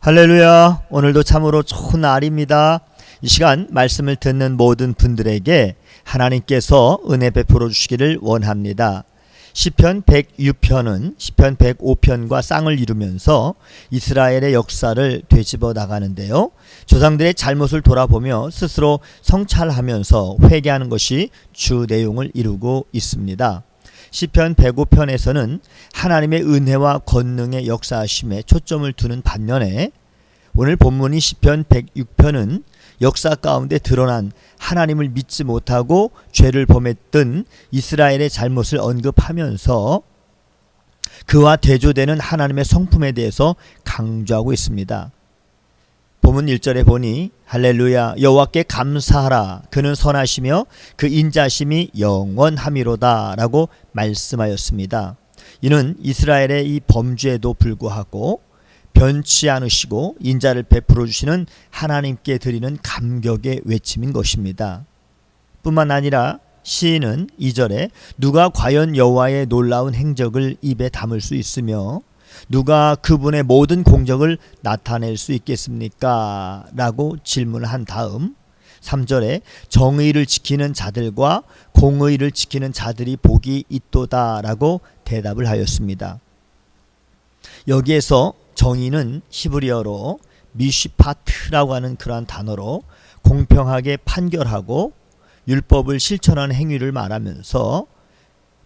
할렐루야. 오늘도 참으로 좋은 날입니다. 이 시간 말씀을 듣는 모든 분들에게 하나님께서 은혜 베풀어 주시기를 원합니다. 시편 106편은 시편 105편과 쌍을 이루면서 이스라엘의 역사를 되짚어 나가는데요. 조상들의 잘못을 돌아보며 스스로 성찰하면서 회개하는 것이 주 내용을 이루고 있습니다. 시편 105편에서는 하나님의 은혜와 권능의 역사하심에 초점을 두는 반면에 오늘 본문인 시편 106편은 역사 가운데 드러난 하나님을 믿지 못하고 죄를 범했던 이스라엘의 잘못을 언급하면서 그와 대조되는 하나님의 성품에 대해서 강조하고 있습니다. 본문 1절에 보니 할렐루야 여호와께 감사하라 그는 선하시며 그 인자심이 영원함이로다 라고 말씀하였습니다. 이는 이스라엘의 이 범죄에도 불구하고 변치 않으시고 인자를 베풀어 주시는 하나님께 드리는 감격의 외침인 것입니다. 뿐만 아니라 시인은 2절에 누가 과연 여호와의 놀라운 행적을 입에 담을 수 있으며 누가 그분의 모든 공적을 나타낼 수 있겠습니까? 라고 질문을 한 다음 3절에 정의를 지키는 자들과 공의를 지키는 자들이 복이 있도다 라고 대답을 하였습니다. 여기에서 정의는 히브리어로 미시파트라고 하는 그러한 단어로 공평하게 판결하고 율법을 실천하는 행위를 말하면서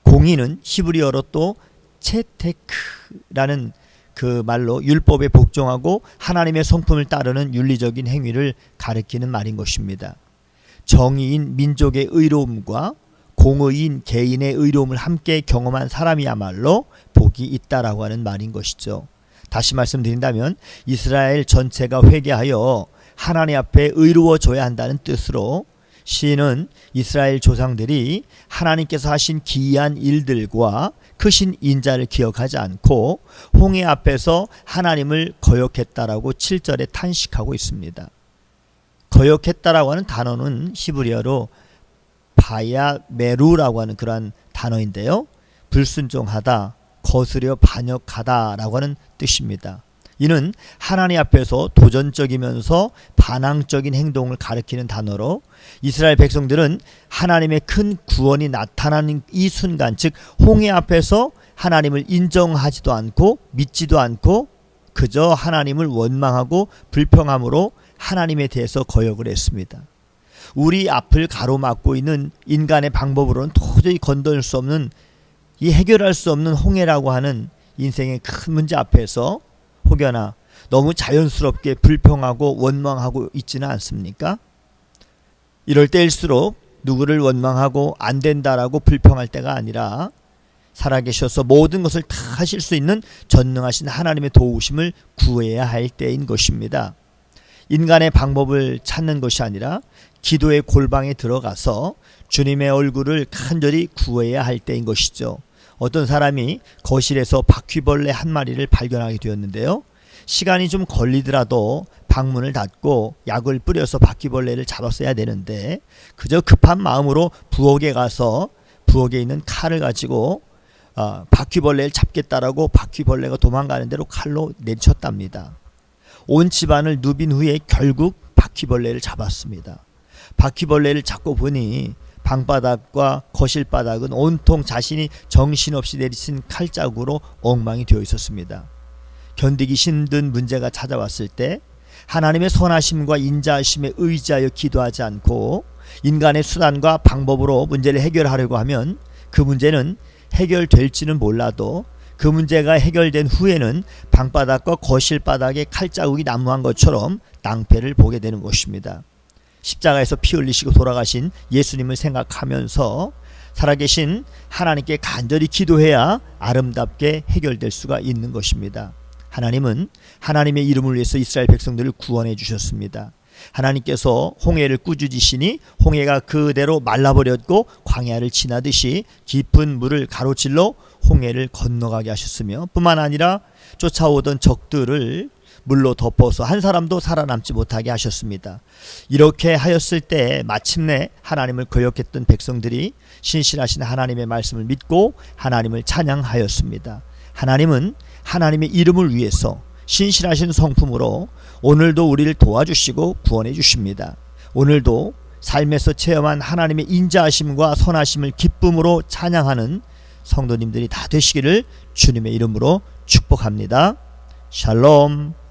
공의는 히브리어로 또 체테크라는 그 말로 율법에 복종하고 하나님의 성품을 따르는 윤리적인 행위를 가리키는 말인 것입니다. 정의인 민족의 의로움과 공의인 개인의 의로움을 함께 경험한 사람이야말로 복이 있다라고 하는 말인 것이죠. 다시 말씀드린다면 이스라엘 전체가 회개하여 하나님 앞에 의로워져야 한다는 뜻으로 시인은 이스라엘 조상들이 하나님께서 하신 기이한 일들과 크신 인자를 기억하지 않고 홍해 앞에서 하나님을 거역했다라고 7절에 탄식하고 있습니다. 거역했다라고 하는 단어는 히브리어로 바야메루라고 하는 그러한 단어인데요. 불순종하다, 거스려 반역하다라고 하는 뜻입니다. 이는 하나님 앞에서 도전적이면서 반항적인 행동을 가리키는 단어로 이스라엘 백성들은 하나님의 큰 구원이 나타나는 이 순간 즉 홍해 앞에서 하나님을 인정하지도 않고 믿지도 않고 그저 하나님을 원망하고 불평함으로 하나님에 대해서 거역을 했습니다. 우리 앞을 가로막고 있는 인간의 방법으로는 도저히 건들 수 없는 이 해결할 수 없는 홍해라고 하는 인생의 큰 문제 앞에서 혹여나 너무 자연스럽게 불평하고 원망하고 있지는 않습니까? 이럴 때일수록 누구를 원망하고 안 된다라고 불평할 때가 아니라 살아계셔서 모든 것을 다 하실 수 있는 전능하신 하나님의 도우심을 구해야 할 때인 것입니다. 인간의 방법을 찾는 것이 아니라 기도의 골방에 들어가서 주님의 얼굴을 간절히 구해야 할 때인 것이죠. 어떤 사람이 거실에서 바퀴벌레 한 마리를 발견하게 되었는데요. 시간이 좀 걸리더라도 방문을 닫고 약을 뿌려서 바퀴벌레를 잡았어야 되는데 그저 급한 마음으로 부엌에 가서 부엌에 있는 칼을 가지고 바퀴벌레를 잡겠다라고 바퀴벌레가 도망가는 대로 칼로 내쳤답니다. 온 집안을 누빈 후에 결국 바퀴벌레를 잡았습니다. 바퀴벌레를 잡고 보니 방바닥과 거실바닥은 온통 자신이 정신없이 내리친 칼자국으로 엉망이 되어 있었습니다. 견디기 힘든 문제가 찾아왔을 때 하나님의 선하심과 인자하심에 의지하여 기도하지 않고 인간의 수단과 방법으로 문제를 해결하려고 하면 그 문제는 해결될지는 몰라도 그 문제가 해결된 후에는 방바닥과 거실바닥에 칼자국이 난무한 것처럼 낭패를 보게 되는 것입니다. 십자가에서 피 흘리시고 돌아가신 예수님을 생각하면서 살아계신 하나님께 간절히 기도해야 아름답게 해결될 수가 있는 것입니다. 하나님은 하나님의 이름을 위해서 이스라엘 백성들을 구원해 주셨습니다. 하나님께서 홍해를 꾸짖으시니 홍해가 그대로 말라버렸고 광야를 지나듯이 깊은 물을 가로질러 홍해를 건너가게 하셨으며 뿐만 아니라 쫓아오던 적들을 물로 덮어서 한 사람도 살아남지 못하게 하셨습니다. 이렇게 하였을 때 마침내 하나님을 거역했던 백성들이 신실하신 하나님의 말씀을 믿고 하나님을 찬양하였습니다. 하나님은 하나님의 이름을 위해서 신실하신 성품으로 오늘도 우리를 도와주시고 구원해 주십니다. 오늘도 삶에서 체험한 하나님의 인자하심과 선하심을 기쁨으로 찬양하는 성도님들이 다 되시기를 주님의 이름으로 축복합니다. 샬롬.